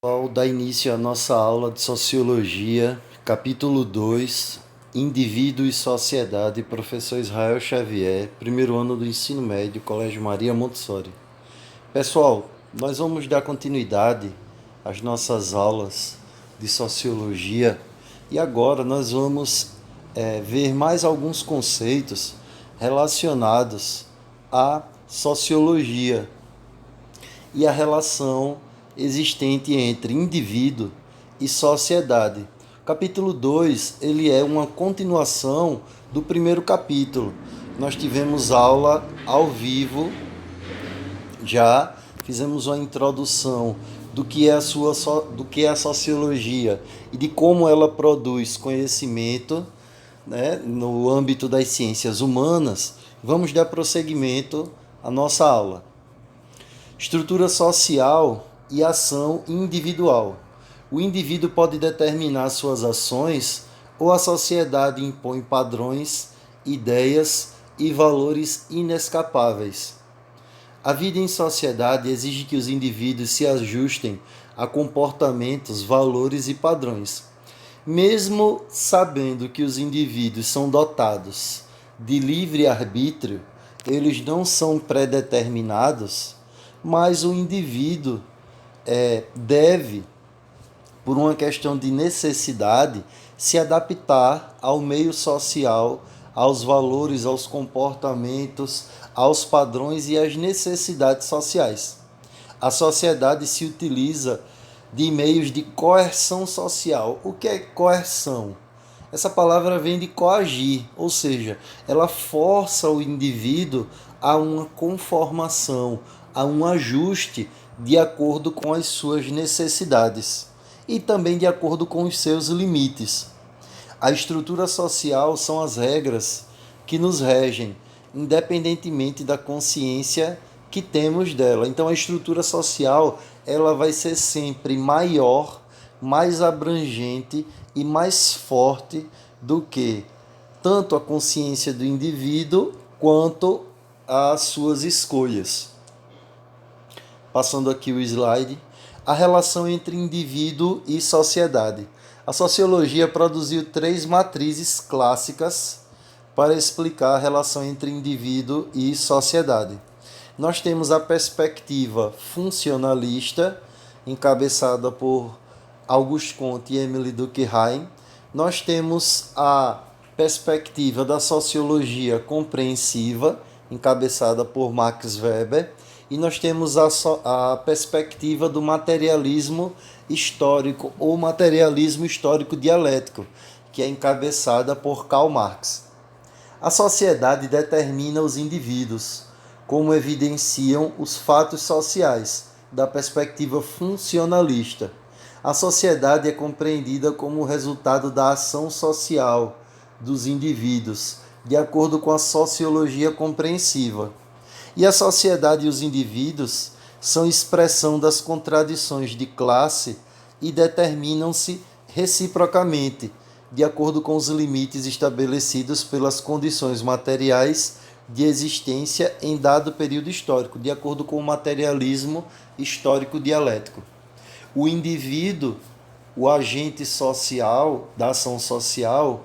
Vou dar início à nossa aula de Sociologia, capítulo 2, Indivíduo e Sociedade, professor Israel Xavier, primeiro ano do ensino médio, Colégio Maria Montessori. Pessoal, nós vamos dar continuidade às nossas aulas de Sociologia e agora nós vamos ver mais alguns conceitos relacionados à Sociologia e a relação existente entre indivíduo e sociedade. O capítulo 2, ele é uma continuação do primeiro capítulo. Nós tivemos aula ao vivo, já fizemos uma introdução do que é a sociologia e de como ela produz conhecimento, né, no âmbito das ciências humanas. Vamos dar prosseguimento à nossa aula. Estrutura social e ação individual. O indivíduo pode determinar suas ações ou a sociedade impõe padrões, ideias e valores inescapáveis. A vida em sociedade exige que os indivíduos se ajustem a comportamentos, valores e padrões. Mesmo sabendo que os indivíduos são dotados de livre arbítrio, eles não são predeterminados, mas o indivíduo deve, por uma questão de necessidade, se adaptar ao meio social, aos valores, aos comportamentos, aos padrões e às necessidades sociais. A sociedade se utiliza de meios de coerção social. O que é coerção? Essa palavra vem de coagir, ou seja, ela força o indivíduo a uma conformação, a um ajuste de acordo com as suas necessidades e também de acordo com os seus limites. A estrutura social são as regras que nos regem, independentemente da consciência que temos dela. Então a estrutura social, ela vai ser sempre maior, mais abrangente e mais forte do que tanto a consciência do indivíduo quanto as suas escolhas. Passando aqui o slide, a relação entre indivíduo e sociedade. A sociologia produziu 3 matrizes clássicas para explicar a relação entre indivíduo e sociedade. Nós temos a perspectiva funcionalista, encabeçada por Auguste Comte e Émile Durkheim. Nós temos a perspectiva da sociologia compreensiva, encabeçada por Max Weber. E nós temos a perspectiva do materialismo histórico ou materialismo histórico dialético, que é encabeçada por Karl Marx. A sociedade determina os indivíduos, como evidenciam os fatos sociais, da perspectiva funcionalista. A sociedade é compreendida como o resultado da ação social dos indivíduos, de acordo com a sociologia compreensiva. E a sociedade e os indivíduos são expressão das contradições de classe e determinam-se reciprocamente, de acordo com os limites estabelecidos pelas condições materiais de existência em dado período histórico, de acordo com o materialismo histórico dialético. O indivíduo, o agente social, da ação social,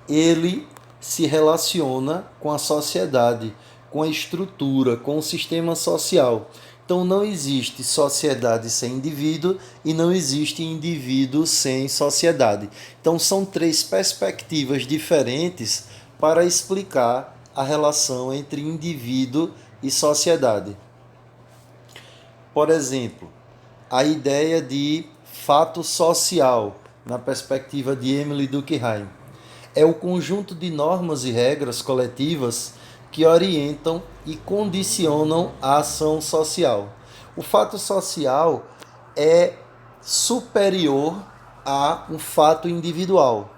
ele se relaciona com a sociedade, com a estrutura, com o sistema social. Então não existe sociedade sem indivíduo e não existe indivíduo sem sociedade. Então são 3 perspectivas diferentes para explicar a relação entre indivíduo e sociedade. Por exemplo, a ideia de fato social, na perspectiva de Émile Durkheim, é o conjunto de normas e regras coletivas que orientam e condicionam a ação social. O fato social é superior a um fato individual.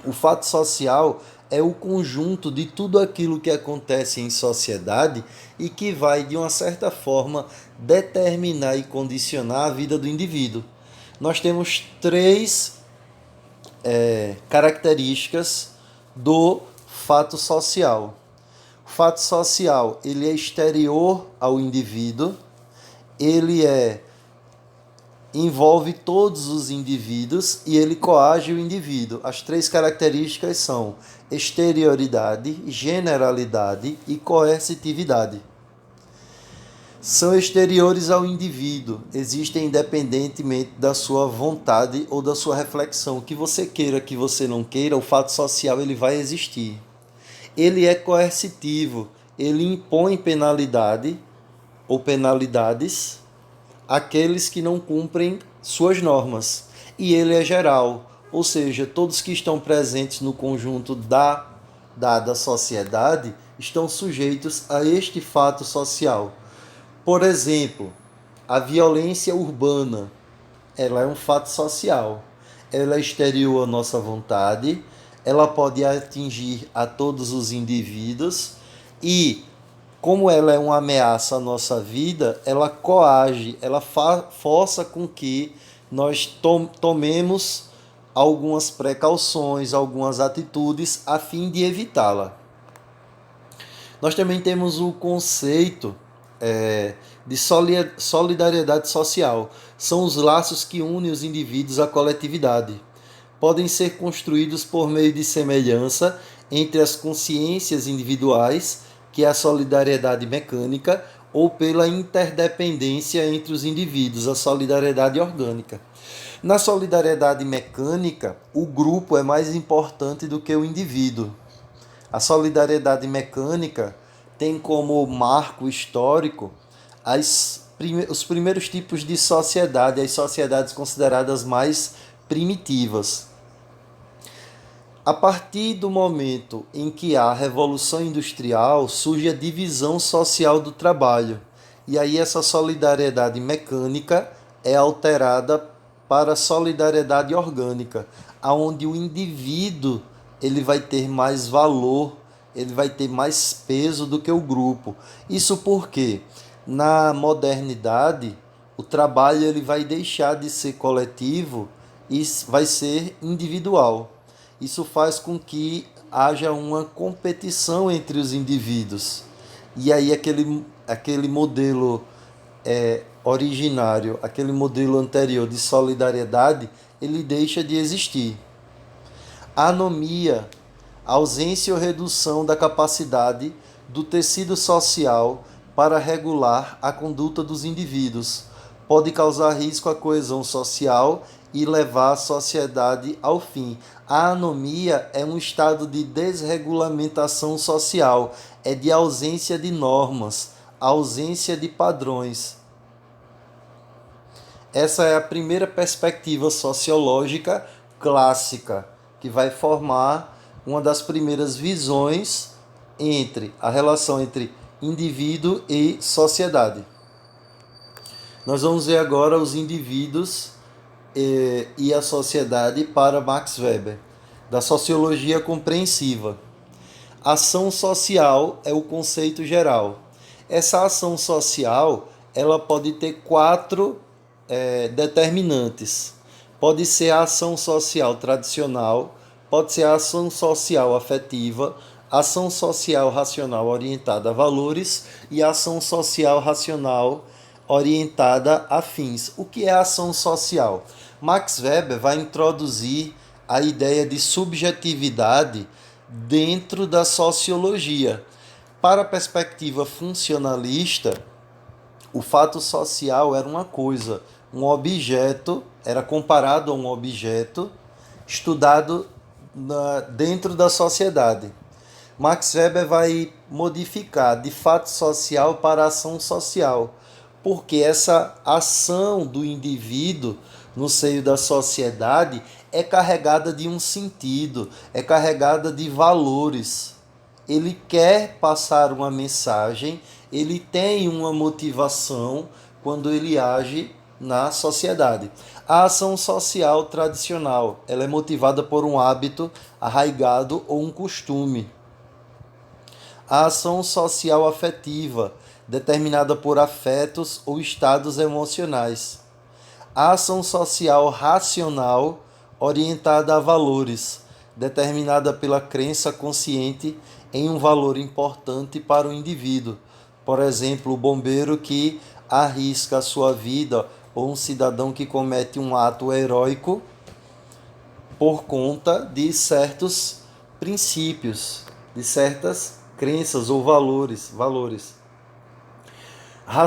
O fato social é o conjunto de tudo aquilo que acontece em sociedade e que vai, de uma certa forma, determinar e condicionar a vida do indivíduo. Nós temos 3 características do fato social. O fato social, ele é exterior ao indivíduo, ele é envolve todos os indivíduos e ele coage o indivíduo. As três características são exterioridade, generalidade e coercitividade. São exteriores ao indivíduo, existem independentemente da sua vontade ou da sua reflexão. Que você queira, que você não queira, o fato social ele vai existir. Ele é coercitivo, ele impõe penalidade ou penalidades àqueles que não cumprem suas normas. E ele é geral, ou seja, todos que estão presentes no conjunto da dada sociedade estão sujeitos a este fato social. Por exemplo, a violência urbana, ela é um fato social. Ela é exterior à nossa vontade, ela pode atingir a todos os indivíduos e, como ela é uma ameaça à nossa vida, ela coage, ela força com que nós tomemos algumas precauções, algumas atitudes a fim de evitá-la. Nós também temos o conceito de solidariedade social. São os laços que unem os indivíduos à coletividade. Podem ser construídos por meio de semelhança entre as consciências individuais, que é a solidariedade mecânica, ou pela interdependência entre os indivíduos, a solidariedade orgânica. Na solidariedade mecânica, o grupo é mais importante do que o indivíduo. A solidariedade mecânica tem como marco histórico os primeiros tipos de sociedade, as sociedades consideradas mais primitivas. A partir do momento em que há a Revolução Industrial, surge a divisão social do trabalho. E aí essa solidariedade mecânica é alterada para a solidariedade orgânica, onde o indivíduo ele vai ter mais valor, ele vai ter mais peso do que o grupo. Isso porque na modernidade o trabalho ele vai deixar de ser coletivo e vai ser individual. Isso faz com que haja uma competição entre os indivíduos. E aí aquele modelo originário, aquele modelo anterior de solidariedade, ele deixa de existir. A anomia, ausência ou redução da capacidade do tecido social para regular a conduta dos indivíduos, pode causar risco à coesão social e levar a sociedade ao fim. A anomia é um estado de desregulamentação social, é de ausência de normas, ausência de padrões. Essa é a primeira perspectiva sociológica clássica, que vai formar uma das primeiras visões entre a relação entre indivíduo e sociedade. Nós vamos ver agora os indivíduos e a sociedade para Max Weber, da sociologia compreensiva. Ação social é o conceito geral. Essa ação social ela pode ter quatro determinantes. Pode ser a ação social tradicional, pode ser a ação social afetiva, ação social racional orientada a valores e ação social racional orientada a fins. O que é a ação social? Max Weber vai introduzir a ideia de subjetividade dentro da sociologia. Para a perspectiva funcionalista, o fato social era uma coisa, um objeto, era comparado a um objeto estudado dentro da sociedade. Max Weber vai modificar de fato social para ação social, porque essa ação do indivíduo no seio da sociedade é carregada de um sentido, é carregada de valores. Ele quer passar uma mensagem, ele tem uma motivação quando ele age na sociedade. A ação social tradicional, ela é motivada por um hábito arraigado ou um costume. A ação social afetiva, determinada por afetos ou estados emocionais. A ação social racional, orientada a valores, determinada pela crença consciente em um valor importante para o indivíduo. Por exemplo, o bombeiro que arrisca a sua vida ou um cidadão que comete um ato heróico por conta de certos princípios, de certas crenças ou valores. A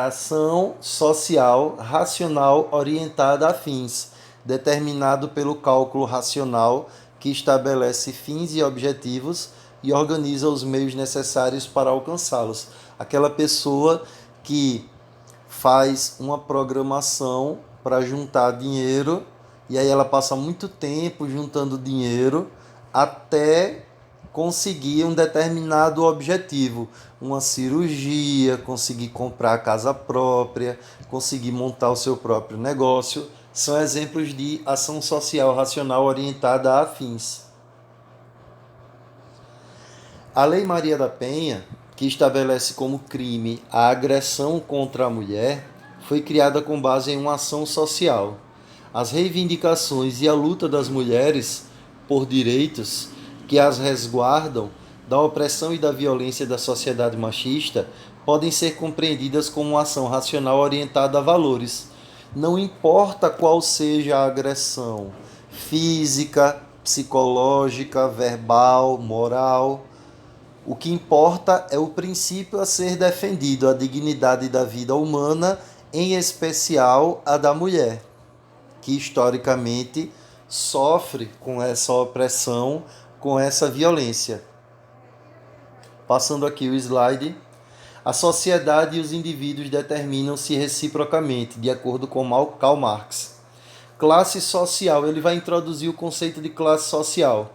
ação social racional orientada a fins, determinado pelo cálculo racional que estabelece fins e objetivos e organiza os meios necessários para alcançá-los. Aquela pessoa que faz uma programação para juntar dinheiro e aí ela passa muito tempo juntando dinheiro até conseguir um determinado objetivo, uma cirurgia, conseguir comprar a casa própria, conseguir montar o seu próprio negócio, são exemplos de ação social racional orientada a fins. A Lei Maria da Penha, que estabelece como crime a agressão contra a mulher, foi criada com base em uma ação social. As reivindicações e a luta das mulheres por direitos que as resguardam da opressão e da violência da sociedade machista podem ser compreendidas como uma ação racional orientada a valores. Não importa qual seja a agressão física, psicológica, verbal, moral, o que importa é o princípio a ser defendido, a dignidade da vida humana, em especial a da mulher, que historicamente sofre com essa opressão, com essa violência. Passando aqui o slide. A sociedade e os indivíduos determinam-se reciprocamente, de acordo com Karl Marx. Classe social, ele vai introduzir o conceito de classe social.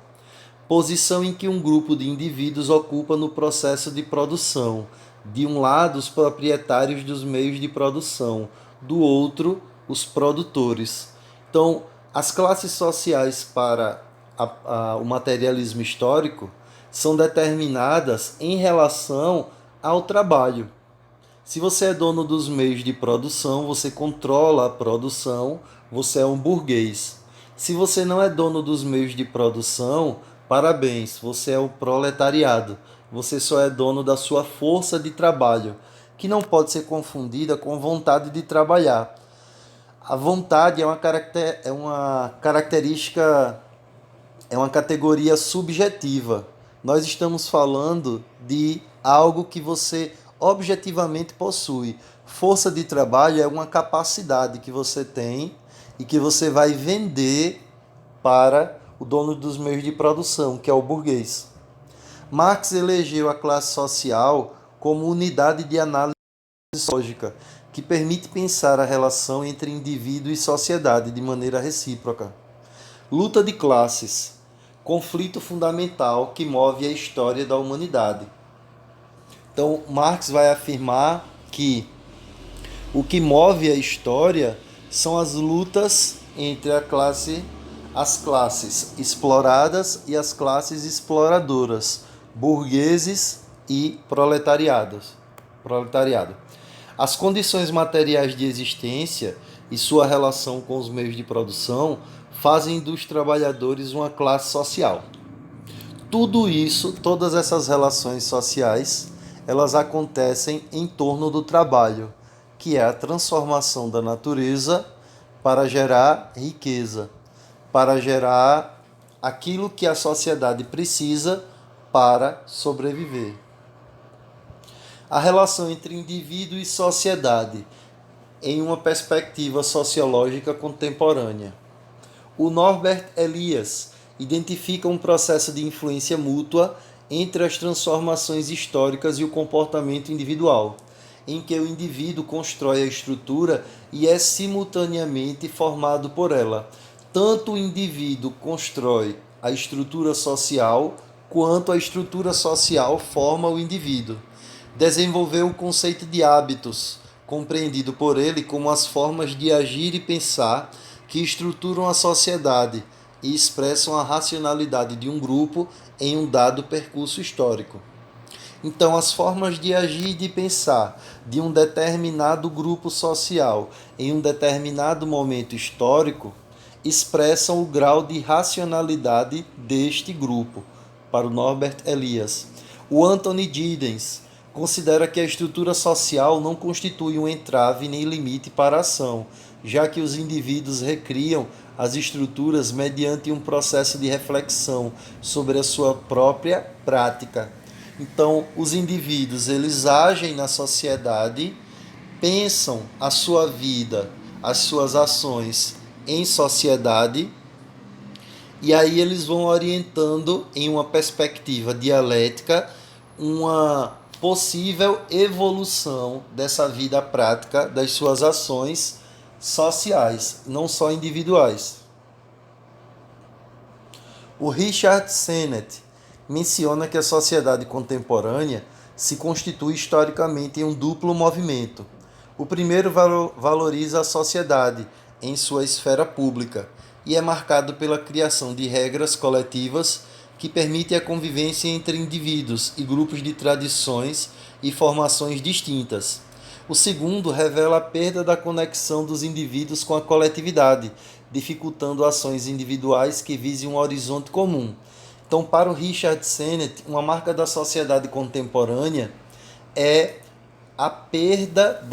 Posição em que um grupo de indivíduos ocupa no processo de produção. De um lado, os proprietários dos meios de produção, do outro, os produtores. Então, as classes sociais para o materialismo histórico são determinadas em relação ao trabalho. Se você é dono dos meios de produção, você controla a produção, você é um burguês. Se você não é dono dos meios de produção, parabéns, você é o proletariado. Você só é dono da sua força de trabalho, que não pode ser confundida com vontade de trabalhar. A vontade é uma característica, é uma categoria subjetiva. Nós estamos falando de algo que você objetivamente possui. Força de trabalho é uma capacidade que você tem e que você vai vender para o dono dos meios de produção, que é o burguês. Marx elegeu a classe social como unidade de análise lógica, que permite pensar a relação entre indivíduo e sociedade de maneira recíproca. Luta de classes, conflito fundamental que move a história da humanidade. Então, Marx vai afirmar que o que move a história são as lutas entre as classes exploradas e as classes exploradoras, burgueses e proletariado. As condições materiais de existência e sua relação com os meios de produção fazem dos trabalhadores uma classe social. Tudo isso, todas essas relações sociais, elas acontecem em torno do trabalho, que é a transformação da natureza para gerar riqueza, para gerar aquilo que a sociedade precisa para sobreviver. A relação entre indivíduo e sociedade em uma perspectiva sociológica contemporânea. O Norbert Elias identifica um processo de influência mútua entre as transformações históricas e o comportamento individual, em que o indivíduo constrói a estrutura e é simultaneamente formado por ela. Tanto o indivíduo constrói a estrutura social, quanto a estrutura social forma o indivíduo. Desenvolveu o conceito de hábitos, compreendido por ele como as formas de agir e pensar que estruturam a sociedade e expressam a racionalidade de um grupo em um dado percurso histórico. Então, as formas de agir e de pensar de um determinado grupo social em um determinado momento histórico expressam o grau de racionalidade deste grupo, para o Norbert Elias. O Anthony Giddens considera que a estrutura social não constitui um entrave nem limite para a ação, já que os indivíduos recriam as estruturas mediante um processo de reflexão sobre a sua própria prática. Então, os indivíduos, eles agem na sociedade, pensam a sua vida, as suas ações em sociedade, e aí eles vão orientando em uma perspectiva dialética uma possível evolução dessa vida prática das suas ações sociais, não só individuais. O Richard Sennett menciona que a sociedade contemporânea se constitui historicamente em um duplo movimento. O primeiro valoriza a sociedade em sua esfera pública e é marcado pela criação de regras coletivas que permitem a convivência entre indivíduos e grupos de tradições e formações distintas. O segundo revela a perda da conexão dos indivíduos com a coletividade, dificultando ações individuais que visem um horizonte comum. Então, para o Richard Sennett, uma marca da sociedade contemporânea é a perda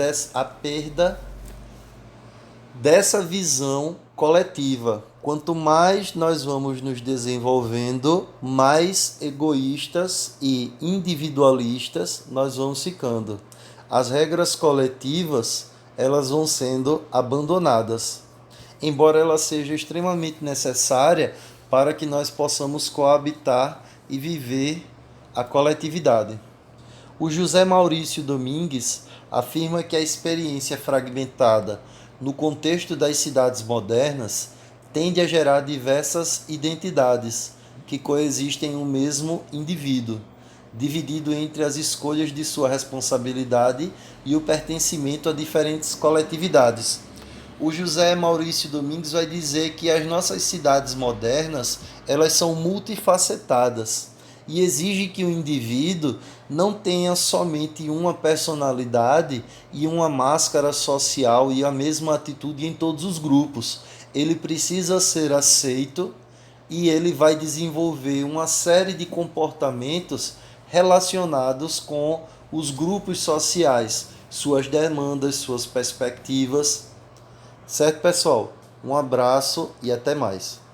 dessa visão coletiva. Quanto mais nós vamos nos desenvolvendo, mais egoístas e individualistas nós vamos ficando. As regras coletivas, elas vão sendo abandonadas, embora ela seja extremamente necessária para que nós possamos coabitar e viver a coletividade. O José Maurício Domingues afirma que a experiência fragmentada no contexto das cidades modernas tende a gerar diversas identidades que coexistem em um mesmo indivíduo, dividido entre as escolhas de sua responsabilidade e o pertencimento a diferentes coletividades. O José Maurício Domingues vai dizer que as nossas cidades modernas, elas são multifacetadas e exige que o indivíduo não tenha somente uma personalidade e uma máscara social e a mesma atitude em todos os grupos. Ele precisa ser aceito e ele vai desenvolver uma série de comportamentos relacionados com os grupos sociais, suas demandas, suas perspectivas. Certo, pessoal? Um abraço e até mais.